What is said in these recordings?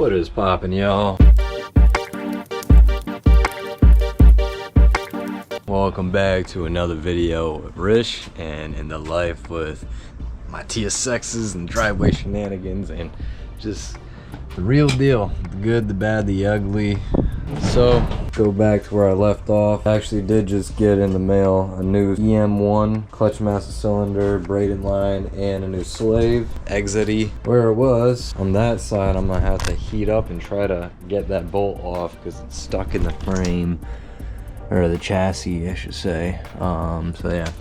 What is poppin', y'all? Welcome back to another video with Rish and in the life with my TSXs and driveway shenanigans and just the real deal. The good, the bad, the ugly. So, go back to where I left off. I actually did just get in the mail a new EM1 clutch master cylinder, braided line, and a new slave exity. Where it was, on that side, I'm gonna have to heat up and try to get that bolt off because it's stuck in the frame. Or the chassis, I should say. So yeah,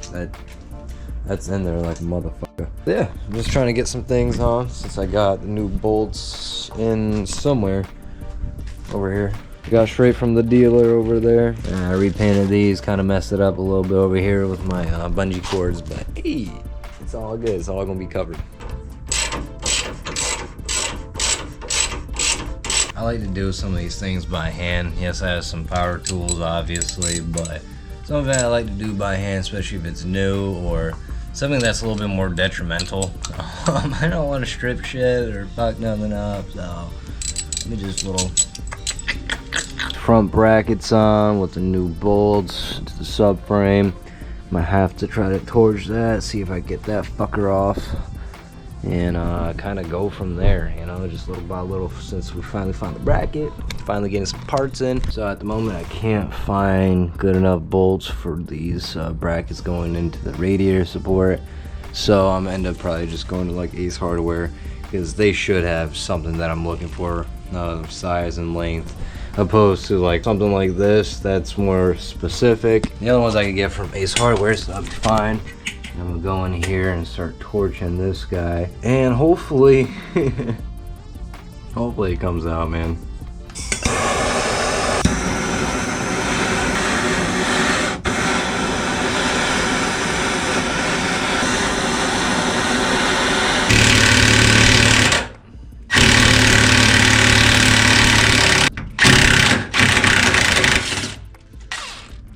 that's in there like a motherfucker. Yeah, I'm just trying to get some things on since I got the new bolts in somewhere over here. Got straight from the dealer over there. And I repainted these, kind of messed it up a little bit over here with my bungee cords, but hey, it's all good. It's all gonna be covered. I like to do some of these things by hand. Yes, I have some power tools, obviously, but some of it I like to do by hand, especially if it's new or something that's a little bit more detrimental. I don't want to strip shit or fuck nothing up, so let me just little front brackets on with the new bolts to the subframe. Might have to try to torch that, see if I get that fucker off. And kind of go from there, you know, just little by little. Since we finally found the bracket, finally getting some parts in. So at the moment I can't find good enough bolts for these brackets going into the radiator support, so I'm gonna end up probably just going to like Ace Hardware because they should have something that I'm looking for, size and length, opposed to like something like this that's more specific. The other ones I could get from Ace Hardware, so that'll be fine. I'm gonna go in here and start torching this guy, and hopefully, hopefully it comes out, man.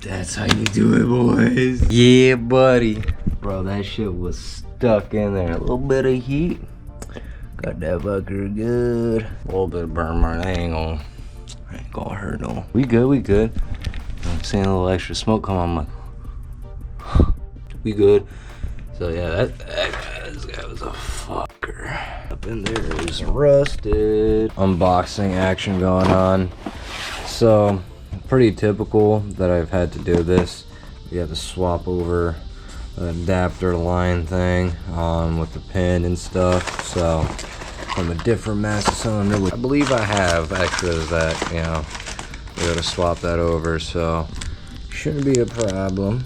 That's how you do it, boys. Yeah, buddy. Bro, that shit was stuck in there. A little bit of heat. Got that fucker good. A little bit of burn. I ain't gonna hurt no. We good, we good. I'm seeing a little extra smoke come on. I'm like, we good. So yeah, this guy was a fucker. Up in there is rusted. Unboxing action going on. So, pretty typical that I've had to do this. You have to swap over the adapter line thing with the pin and stuff. So from a different master cylinder, which I believe I have extras that, you know, we gotta swap that over, so shouldn't be a problem.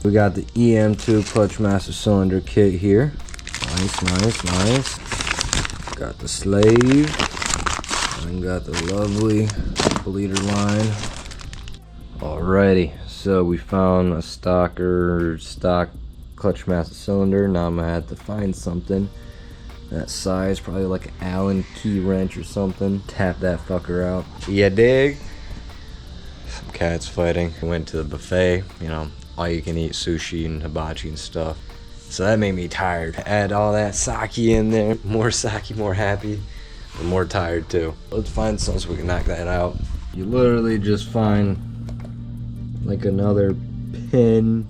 We got the EM2 clutch master cylinder kit here. Nice, nice, nice. Got the slave and got the lovely bleeder line. Alrighty, so we found a stock clutch master cylinder. Now I'm gonna have to find something that size, probably like an Allen key wrench or something. Tap that fucker out. Yeah, dig? Some cats fighting. We went to the buffet, you know, all you can eat sushi and hibachi and stuff. So that made me tired. Add all that sake in there. More sake, more happy, but more tired too. Let's find something so we can knock that out. You literally just find like another pin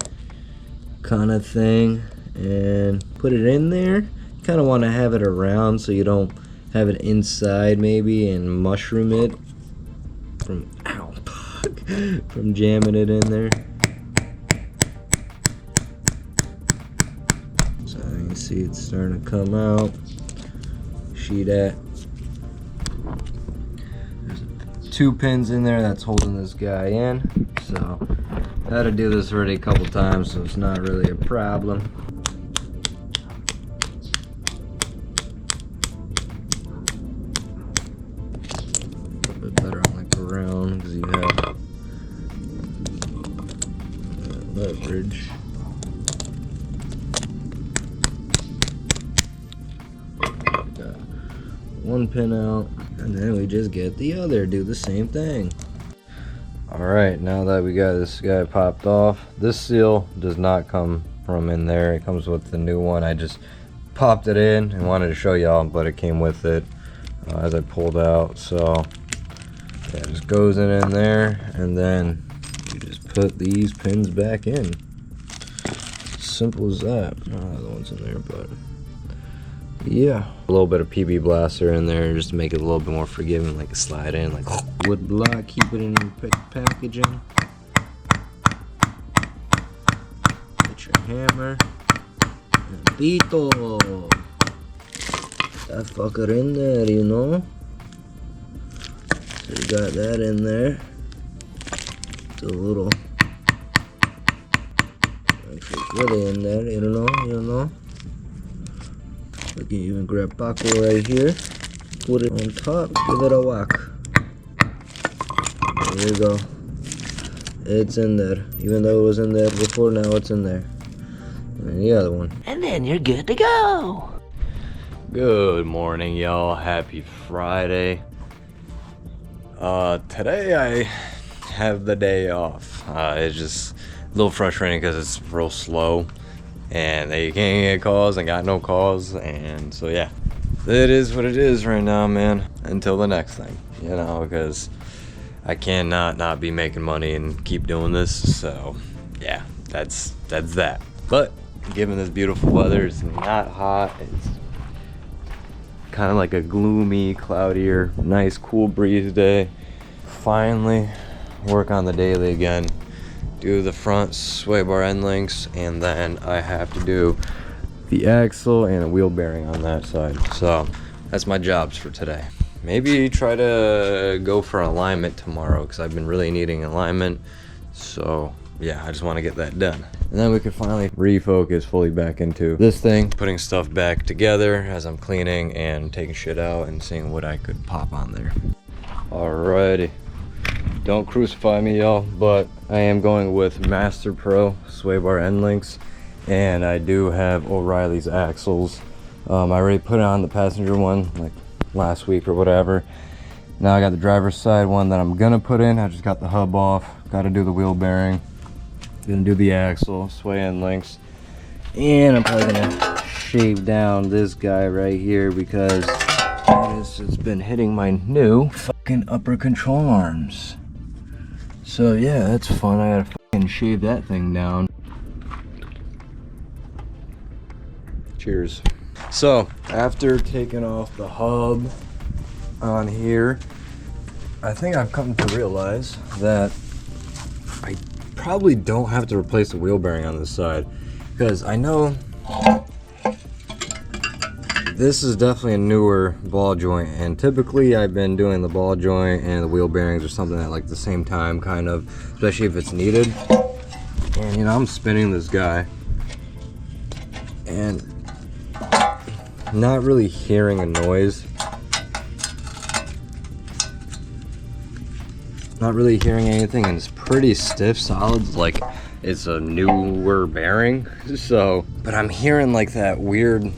kind of thing and put it in there. You kind of want to have it around so you don't have it inside maybe and mushroom it from from jamming it in there. So you can see it's starting to come out. See that? There's 2 pins in there that's holding this guy in. So I had to do this already a couple times, so it's not really a problem. A little bit better on like around because you have leverage. Got 1 pin out, and then we just get the other, do the same thing. Alright, now that we got this guy popped off, this seal does not come from in there. It comes with the new one. I just popped it in and wanted to show y'all, but it came with it. as I pulled out. So yeah, it just goes in there, and then you just put these pins back in. Simple as that. No other ones in there, but yeah, a little bit of PB blaster in there just to make it a little bit more forgiving, like a slide in, like wood block. Keep it in your packaging. Get your hammer and pito. That fucker in there, you know. So you got that in there. It's a little. Actually, it's really in there. You don't know. We can even grab Paco right here, put it on top, give it a whack. There you go. It's in there. Even though it was in there before, now it's in there. And the other one. And then you're good to go. Good morning, y'all. Happy Friday. Today I have the day off. It's just a little frustrating because it's real slow. And they can't get calls and got no calls, and so yeah, it is what it is right now, man, until the next thing, you know, because I cannot not be making money and keep doing this. So yeah, that's that. But given this beautiful weather, it's not hot, it's kind of like a gloomy, cloudier, nice cool breeze day. Finally work on the daily again. Do the front sway bar end links, and then I have to do the axle and a wheel bearing on that side. So that's my jobs for today. Maybe try to go for alignment tomorrow, because I've been really needing alignment. So yeah, I just want to get that done, and then we can finally refocus fully back into this thing, putting stuff back together as I'm cleaning and taking shit out and seeing what I could pop on there. Alrighty. Don't crucify me, y'all, but I am going with Master Pro sway bar end links, and I do have O'Reilly's axles. I already put it on the passenger one like last week or whatever. Now I got the driver's side one that I'm gonna put in. I just got the hub off. Got to do the wheel bearing. Gonna do the axle, sway end links, and I'm probably gonna shave down this guy right here because it's been hitting my new fucking upper control arms. So yeah, that's fun. I gotta fucking shave that thing down. Cheers. So after taking off the hub on here, I think I've come to realize that I probably don't have to replace the wheel bearing on this side, because I know this is definitely a newer ball joint, and typically I've been doing the ball joint and the wheel bearings or something at like the same time, kind of, especially if it's needed. And you know, I'm spinning this guy and not really hearing a noise, not really hearing anything, and it's pretty stiff solids, like it's a newer bearing. So, but I'm hearing like that weird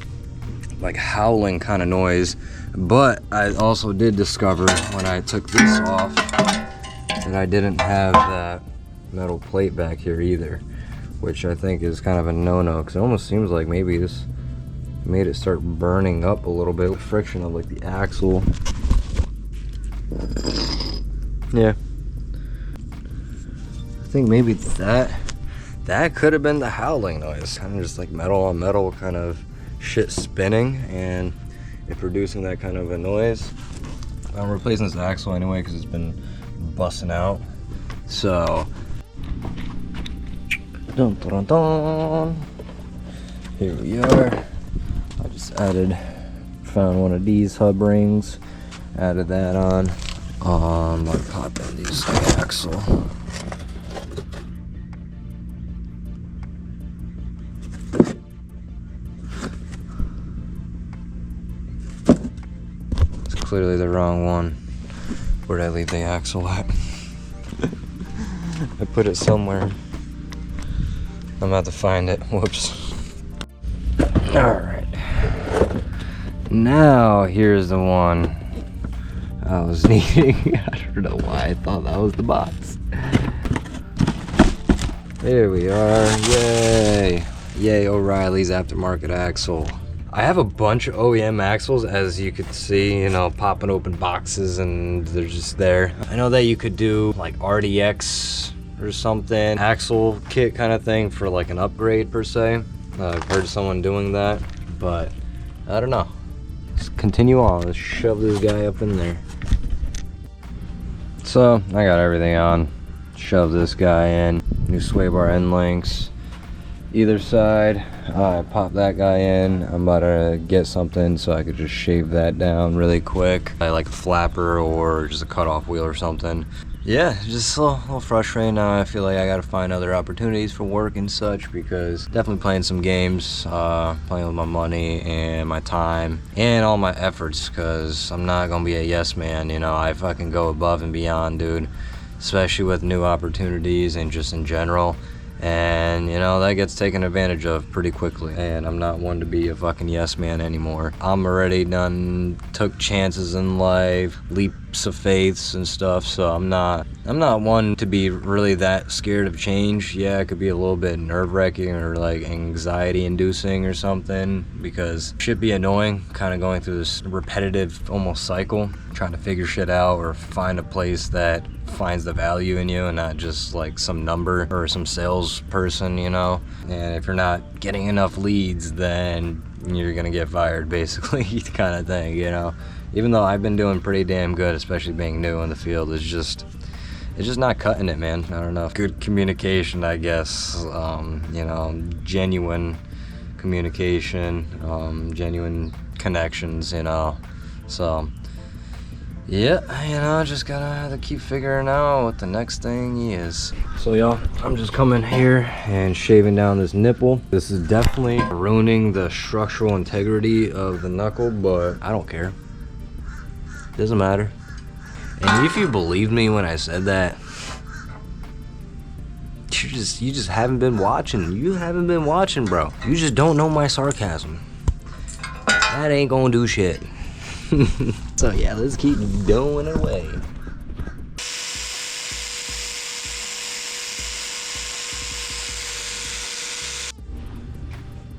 like howling kind of noise. But I also did discover when I took this off that I didn't have that metal plate back here either, which I think is kind of a no-no, because it almost seems like maybe this made it start burning up a little bit with friction of like the axle. Yeah, I think maybe that could have been the howling noise, kind of just like metal on metal kind of shit spinning and it producing that kind of a noise. I'm replacing this axle anyway because it's been busting out. So dun, dun, dun, dun. Here we are. I just found one of these hub rings, added that on. I'm gonna pop in these axle. Clearly the wrong one. Where'd I leave the axle at? I put it somewhere. I'm about to find it. Whoops. Alright. Now here's the one I was needing. I don't know why I thought that was the box. There we are. Yay. Yay, O'Reilly's aftermarket axle. I have a bunch of OEM axles, as you could see, you know, popping open boxes and they're just there. I know that you could do like RDX or something, axle kit kind of thing for like an upgrade per se. I've heard someone doing that, but I don't know. Let's continue on. Let's shove this guy up in there. So I got everything on. Shove this guy in. New sway bar end links either side. I pop that guy in. I'm about to get something so I could just shave that down really quick. I like a flapper or just a cutoff wheel or something. Yeah, just a little frustrating now. I feel like I gotta find other opportunities for work and such, because definitely playing some games, playing with my money and my time and all my efforts, because I'm not gonna be a yes man, you know. I fucking go above and beyond, dude, especially with new opportunities and just in general. And you know, that gets taken advantage of pretty quickly, and I'm not one to be a fucking yes man anymore. I'm already done took chances in life, leaps of faiths and stuff, so I'm not one to be really that scared of change. Yeah, it could be a little bit nerve-wracking or like anxiety inducing or something, because it should be annoying kind of going through this repetitive almost cycle, trying to figure shit out or find a place that finds the value in you and not just like some number or some salesperson, you know. And if you're not getting enough leads, then you're gonna get fired, basically, kind of thing, you know. Even though I've been doing pretty damn good, especially being new in the field, it's just not cutting it, man. I don't know. Good communication, I guess. You know, genuine communication, genuine connections, you know. So yeah, you know, just gotta have to keep figuring out what the next thing is. So y'all, I'm just coming here and shaving down this nipple. This is definitely ruining the structural integrity of the knuckle, but I don't care. Doesn't matter. And if you believed me when I said that, you just haven't been watching. You haven't been watching, bro. You just don't know my sarcasm. That ain't gonna do shit. So yeah, let's keep going away.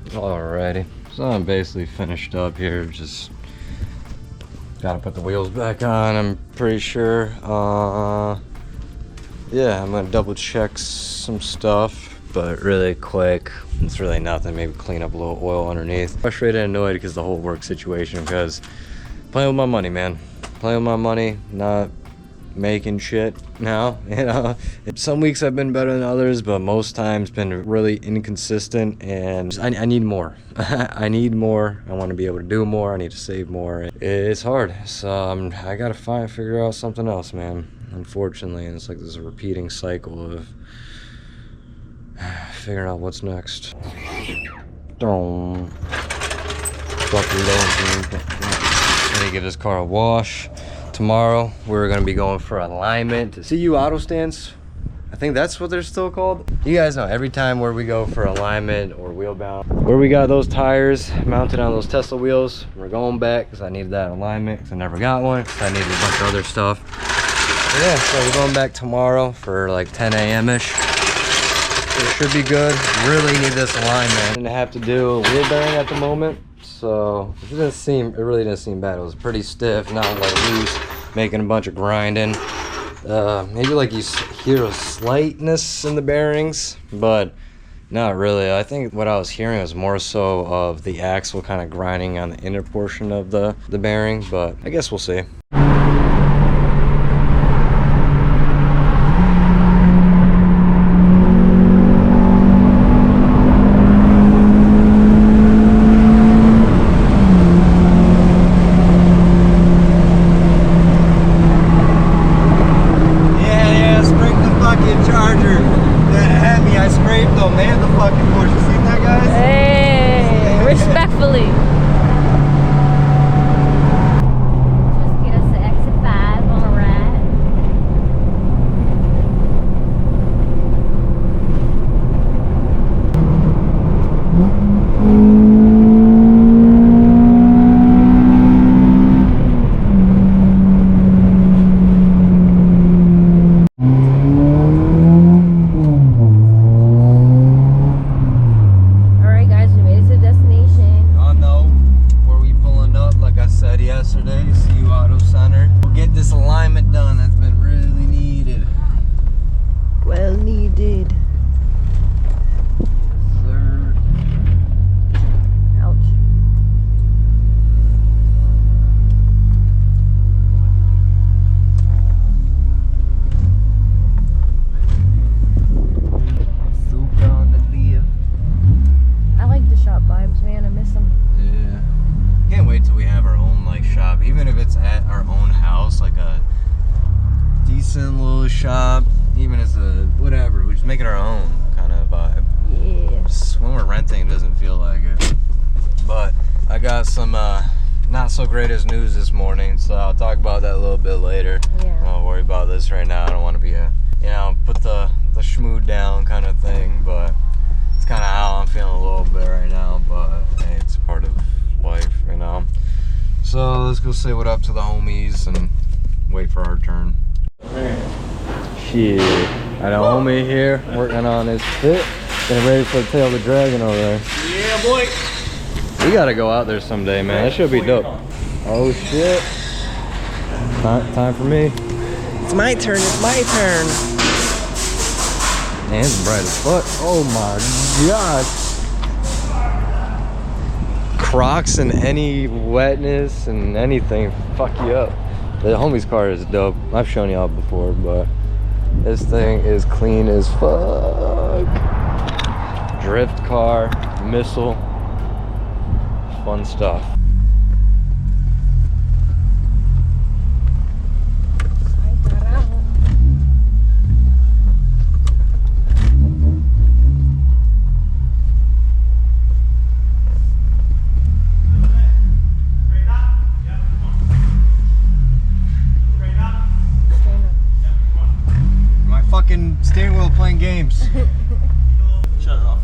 Alrighty, so I'm basically finished up here. Just gotta put the wheels back on, I'm pretty sure. Yeah, I'm gonna double check some stuff, but really quick, it's really nothing. Maybe clean up a little oil underneath. Frustrated and annoyed because the whole work situation, because playing with my money, man. Playing with my money, not making shit now, you know. Some weeks I've been better than others, but most times been really inconsistent, and I need more. I need more. I want to be able to do more. I need to save more. It's hard, so I gotta figure out something else, man. Unfortunately, and it's like this repeating cycle of figuring out what's next. I need to give this car a wash. Tomorrow we're gonna be going for alignment to CU auto stands. I think that's what they're still called. You guys know, every time where we go for alignment or wheel bound, where we got those tires mounted on those Tesla wheels, we're going back because I needed that alignment because I never got one. I needed a bunch of other stuff. But yeah, so we're going back tomorrow for like 10 a.m.-ish. It should be good. Really need this alignment. And I have to do a wheel bearing at the moment. So it really didn't seem bad. It was pretty stiff, not like loose, making a bunch of grinding. Maybe like you hear a slightness in the bearings, but not really. I think what I was hearing was more so of the axle kind of grinding on the inner portion of the bearing, but I guess we'll see. innocent little shop, even as a whatever. We just make it our own kind of vibe. Yeah. Just when we're renting, it doesn't feel like it. But I got some not so great as news this morning, so I'll talk about that a little bit later. Yeah. Don't worry about this right now. I don't want to be a, you know, put the schmood down kind of thing, but it's kind of how I'm feeling a little bit right now. But hey, it's part of life, you know. So let's go say what up to the homies and wait for our turn. Shit, I got a homie here working on his fit. Getting ready for the tail of the dragon over there. Yeah, boy. We gotta go out there someday, man. That should be dope. Oh shit. Time for me. It's my turn. It's my turn. Man, it's bright as fuck. Oh my god. Crocs and any wetness and anything fuck you up. The homie's car is dope. I've shown y'all before, but this thing is clean as fuck. Drift car, missile, fun stuff. My fucking steering wheel playing games. Shut it off.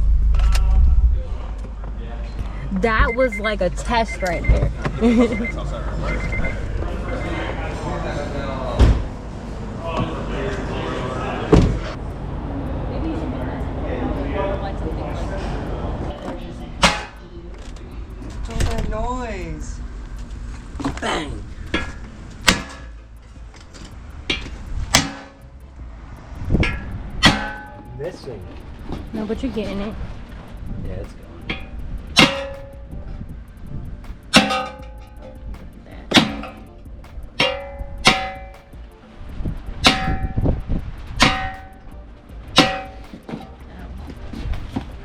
That was like a test right there. What's all that noise? Bang. Missing. No, but you're getting it. Yeah, it's going.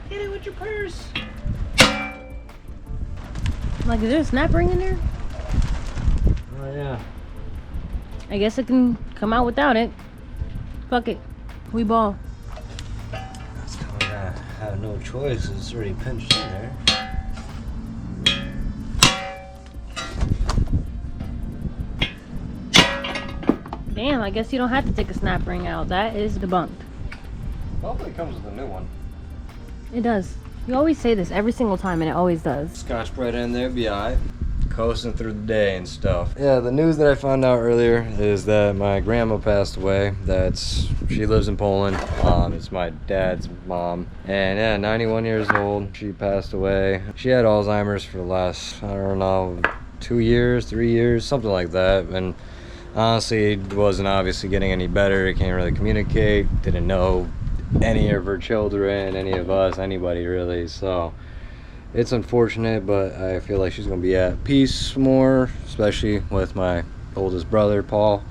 Hit it with your purse. Like, is there a snap ring in there? Oh yeah. I guess it can come out without it. Fuck it. We ball. That's kind of have no choice. It's already pinched in there. Damn, I guess you don't have to take a snap ring out. That is debunked. Hopefully it comes with a new one. It does. You always say this every single time, and it always does. Scotch Brite in there, be alright. Coasting through the day and stuff. Yeah, the news that I found out earlier is that my grandma passed away. She lives in Poland. It's my dad's mom. And yeah, 91 years old. She passed away. She had Alzheimer's for the last, I don't know, 2 years, 3 years, something like that. And honestly, it wasn't obviously getting any better. Can't really communicate. Didn't know any of her children, any of us, anybody really. So it's unfortunate, but I feel like she's gonna be at peace more, especially with my oldest brother, Paul.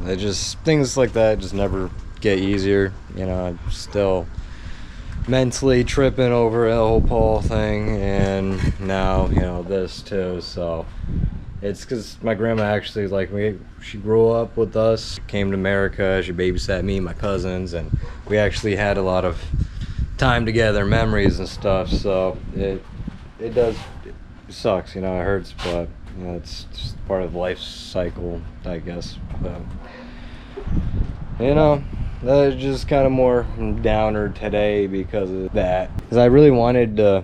It just, things like that just never get easier. You know, I'm still mentally tripping over the whole Paul thing, and now, you know, this too. So it's because my grandma actually, like, she grew up with us, came to America, she babysat me and my cousins, and we actually had a lot of time together, memories and stuff. So it sucks, you know, it hurts, but you know, it's just part of life cycle, I guess. But you know, that is just kind of more downer today because of that, because I really wanted to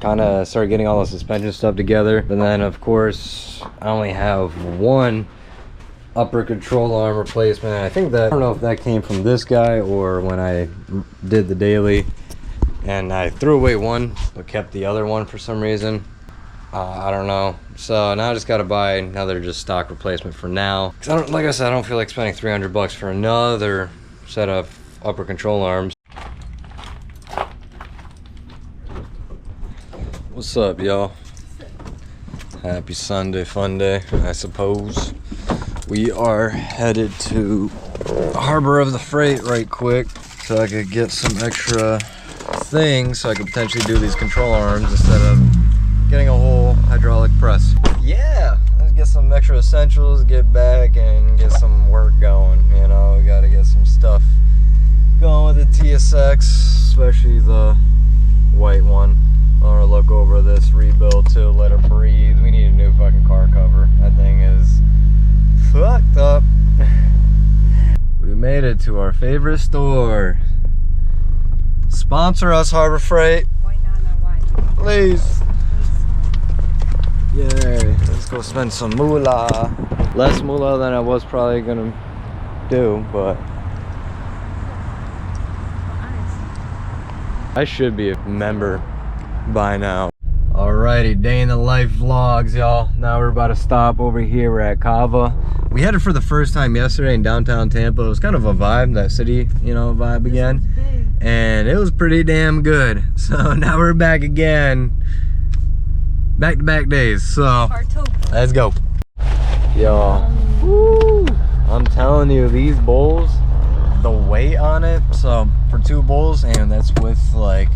kind of start getting all the suspension stuff together, but then of course I only have one upper control arm replacement. I think that, I don't know if that came from this guy or when I did the daily, and I threw away one but kept the other one for some reason. I don't know. So now I just gotta buy another just stock replacement for now, because I don't, like I said, I don't feel like spending 300 bucks for another set of upper control arms. What's up, y'all? Happy Sunday, fun day, I suppose. We are headed to Harbor of the Freight right quick so I could get some extra things so I could potentially do these control arms instead of getting a whole hydraulic press. Yeah, let's get some extra essentials, get back and get some work going. You know, we gotta get some stuff going with the TSX, especially the white one. I'm gonna look over this rebuild too, let it breathe. We need a new fucking car cover. That thing is fucked up. We made it to our favorite store. Sponsor us, Harbor Freight. Why not? Why? Please. Yay. Let's go spend some moolah. Less moolah than I was probably gonna do, but I should be a member by now. Alrighty, day in the life vlogs, y'all. Now we're about to stop over here. We're at Kava. We had it for the first time yesterday in downtown Tampa. It was kind of a vibe, that city, you know, vibe again. And it was pretty damn good. So now we're back again. Back-to-back days. So let's go. Y'all, I'm telling you, these bowls, the weight on it, so for 2 bowls, and that's with like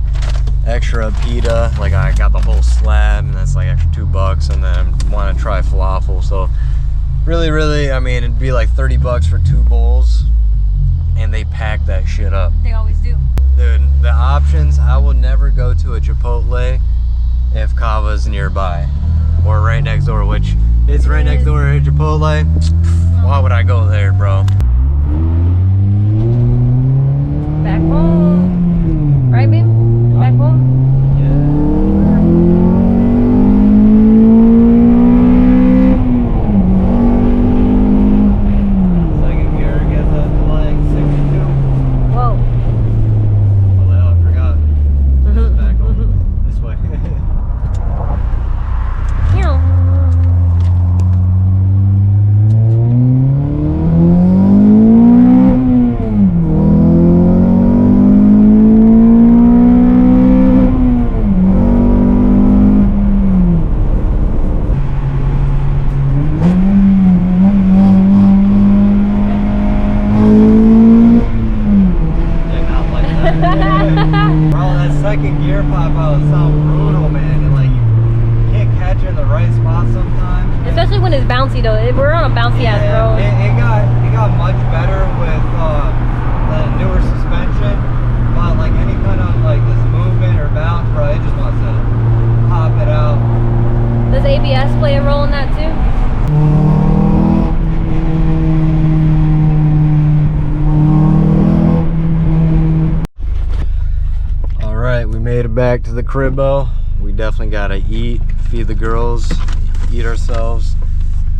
extra pita, like I got the whole slab, and that's like extra $2, and then I want to try falafel. So really, I mean, it'd be like $30 for 2 bowls, and they pack that shit up. They always do. Dude, the options, I will never go to a Chipotle if Kava's nearby or right next door, which it's right next door to Chipotle. Why would I go there, bro? Back home. Right, babe? Back home? Second gear gets up to like 62. Whoa. Oh, I forgot. It's back home. This way. Second gear pop out is so brutal, man, and like you can't catch it in the right spot sometimes. Especially when it's bouncy though. We're on a bouncy ass road. It got much better with the newer suspension, but like any kind of like this movement or bounce, bro, it just wants to pop it out. Does ABS play a role in that too? We made it back to the cribbo. We definitely gotta eat, feed the girls, eat ourselves.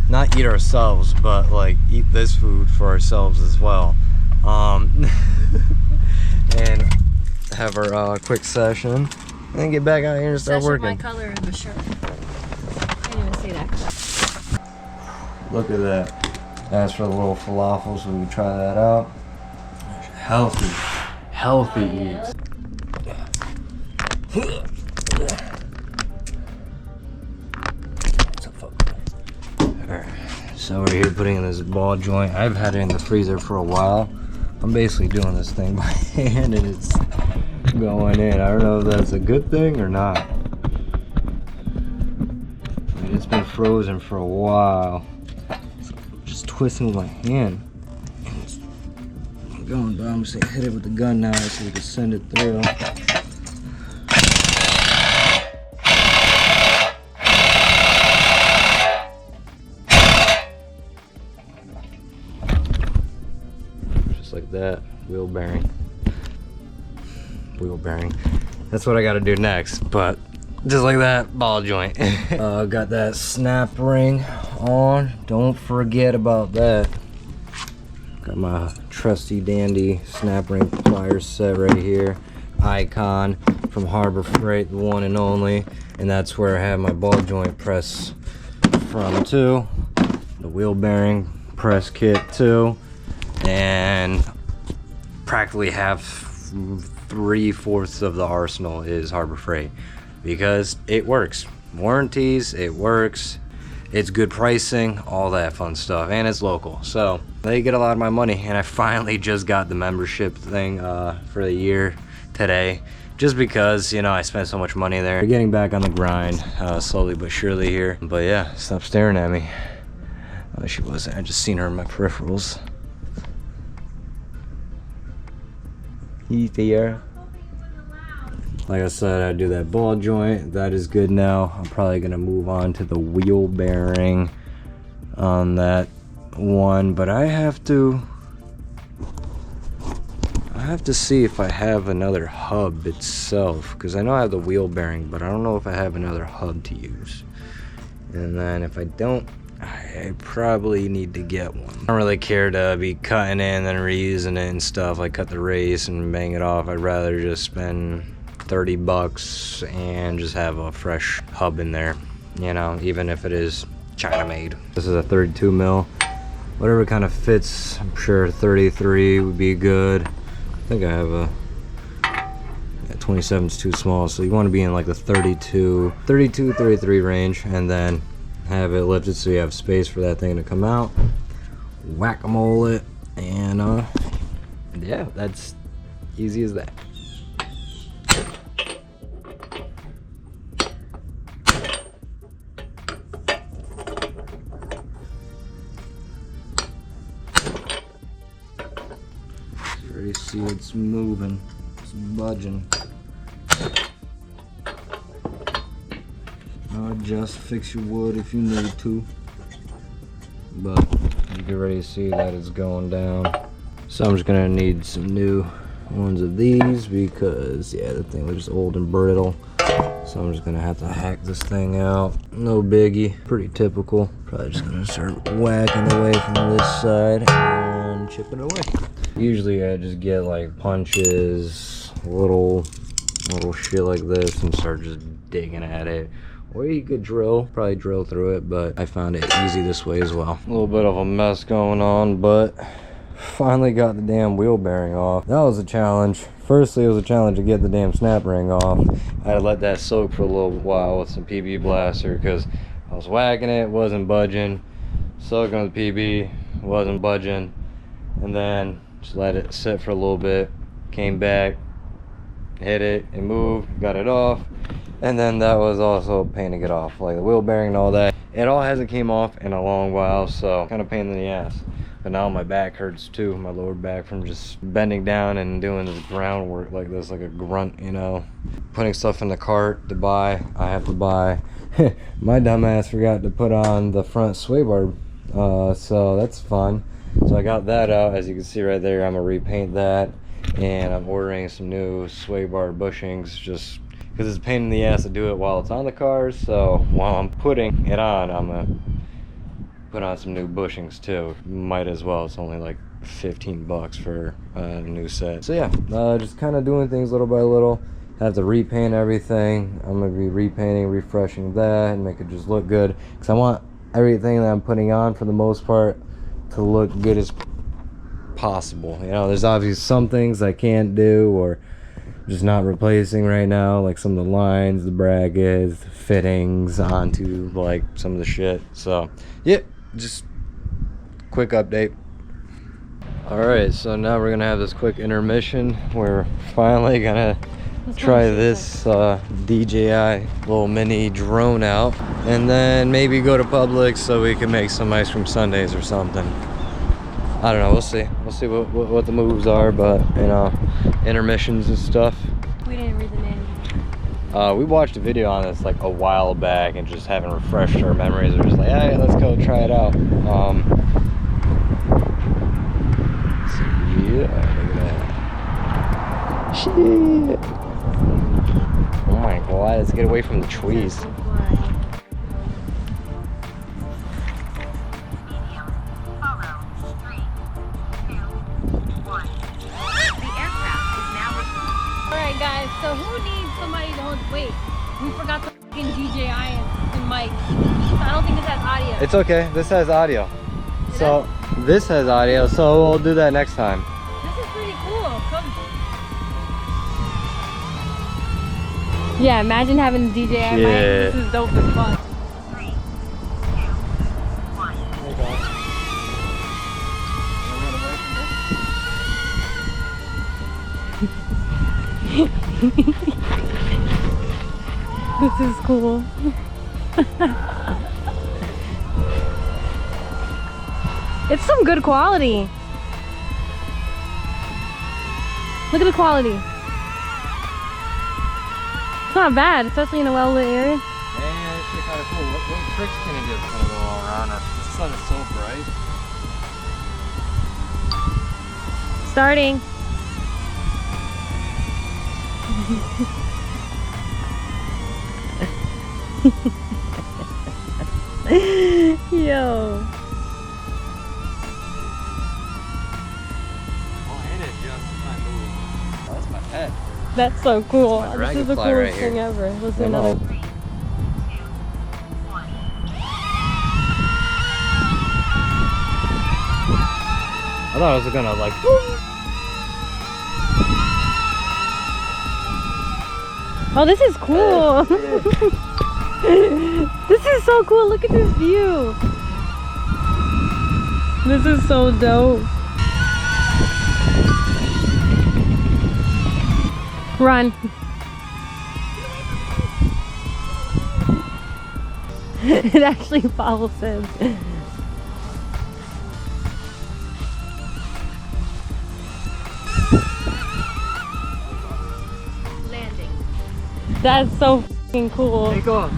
Not eat ourselves, but like eat this food for ourselves as well. And have our quick session, and then get back out here and start working. My color of the shirt. I didn't even say that. Look at that. That's for the little falafel, so we can try that out. Healthy eats. Alright, so we're here putting in this ball joint. I've had it in the freezer for a while. I'm basically doing this thing by hand and it's going in. I don't know if that's a good thing or not. I mean, it's been frozen for a while. Just twisting with my hand. And it's going, but I'm just gonna hit it with the gun now so we can send it through. Like that, wheel bearing. That's what I gotta do next, but just like that, ball joint. Got that snap ring on, don't forget about that. Got my trusty dandy snap ring pliers set right here. Icon from Harbor Freight, the one and only, and that's where I have my ball joint press from too. The wheel bearing press kit too. And practically have 3/4 of the arsenal is Harbor Freight because it works. Warranties, it works. It's good pricing, all that fun stuff, and it's local. So they get a lot of my money, and I finally just got the membership thing for the year today, just because, you know, I spent so much money there. We're getting back on the grind slowly but surely here. But yeah, stop staring at me. Oh, she wasn't. I just seen her in my peripherals. He's there. Like I said, I do that ball joint. That is good now. I'm probably gonna move on to the wheel bearing on that one, but I have to see if I have another hub itself, because I know I have the wheel bearing, but I don't know if I have another hub to use. And then if I don't, I probably need to get one. I don't really care to be cutting it and then reusing it and stuff. Like cut the race and bang it off. I'd rather just spend 30 bucks and just have a fresh hub in there, you know, even if it is China made. This is a 32 mil, whatever kind of fits. I'm sure 33 would be good. I think I have a 27 is too small, so you want to be in like the 32, 33 range, and then have it lifted so you have space for that thing to come out. Whack-a-mole it, and yeah, that's easy as that. You already see it's moving, it's budging. Just fix your wood if you need to, but you can already see that it's going down. So I'm just gonna need some new ones of these because yeah, the thing was just old and brittle. So I'm just gonna have to hack this thing out. No biggie, pretty typical. Probably just gonna start whacking away from this side and chipping away. Usually I just get like punches, little shit like this, and start just digging at it. Or you could probably drill through it, but I found it easy this way as well. A little bit of a mess going on, but finally got the damn wheel bearing off. That was a challenge. Firstly, it was a challenge to get the damn snap ring off. I had to let that soak for a little while with some PB blaster because I was whacking it, wasn't budging. Soaking on the PB, wasn't budging. And then just let it sit for a little bit. Came back, hit it, it moved, got it off. And then that was also a pain to get off, like the wheel bearing and all that. It all hasn't came off in a long while, so kind of pain in the ass. But now my back hurts too, my lower back, from just bending down and doing this groundwork like this, like a grunt, you know. Putting stuff in the cart to buy, I have to buy. My dumbass forgot to put on the front sway bar, so that's fun. So I got that out, as you can see right there. I'm gonna repaint that, and I'm ordering some new sway bar bushings, just because it's a pain in the ass to do it while it's on the cars. So while I'm putting it on, I'm gonna put on some new bushings too. Might as well. It's only like 15 bucks for a new set. So yeah, just kind of doing things little by little. Have to repaint everything. I'm gonna be repainting, refreshing that, and make it just look good, because I want everything that I'm putting on, for the most part, to look good as possible. You know, there's obviously some things I can't do, or just not replacing right now, like some of the lines, the brackets, the fittings onto like some of the shit. So yeah, just quick update. All right, so now we're gonna have this quick intermission. We're finally gonna try this DJI little mini drone out, and then maybe go to Publix so we can make some ice cream sundaes or something. I don't know, we'll see what the moves are, but you know, intermissions and stuff. We didn't read the manual. We watched a video on this like a while back, and just haven't refreshed our memories. We're just like, hey, let's go try it out. So yeah, look at that. Shit. Oh my god, let's get away from the trees. So who needs somebody to hold? Wait, we forgot the fucking DJI and mic. So I don't think this has audio. It's okay. This has audio. So this has audio. So we'll do that next time. This is pretty cool. Come. Yeah, imagine having the DJI mic. This is dope as fuck. 3, 2, 1. This is cool. It's some good quality. Look at the quality. It's not bad, especially in a well-lit area. Man, this shit kind of cool. What tricks can it do? Kind of go all around us. The sun is so bright. Starting. Yo. Oh, and it just might move. Oh, that's my pet. That's so cool. That's my This is the dragonfly coolest right thing here. ever. Let's do Come another. on. 3, 2, 1. I thought I was gonna like. Oh, this is cool. This is so cool. Look at this view. This is so dope. Run. It actually follows him. Landing. That's so f***ing cool. Take off.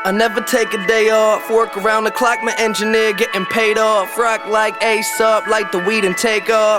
I never take a day off, work around the clock, my engineer getting paid off. Rock like Ace up, like the weed and take off.